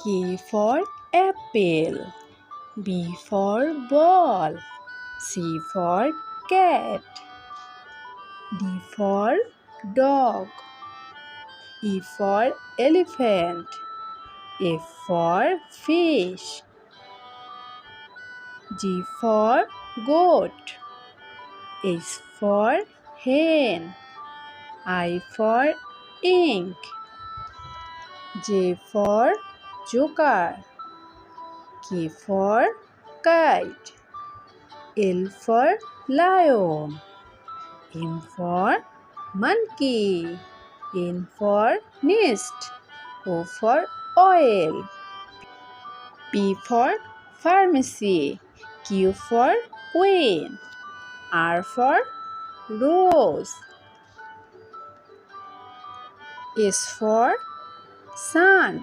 A for apple. B for ball. C for cat. D for dog. E for elephant. F for fish. G for goat. H for hen. I for ink. J for joker. K for kite. L for lion. M for monkey. N for nest. O for oil. P for pharmacy. Q for queen. R for rose. S for sun.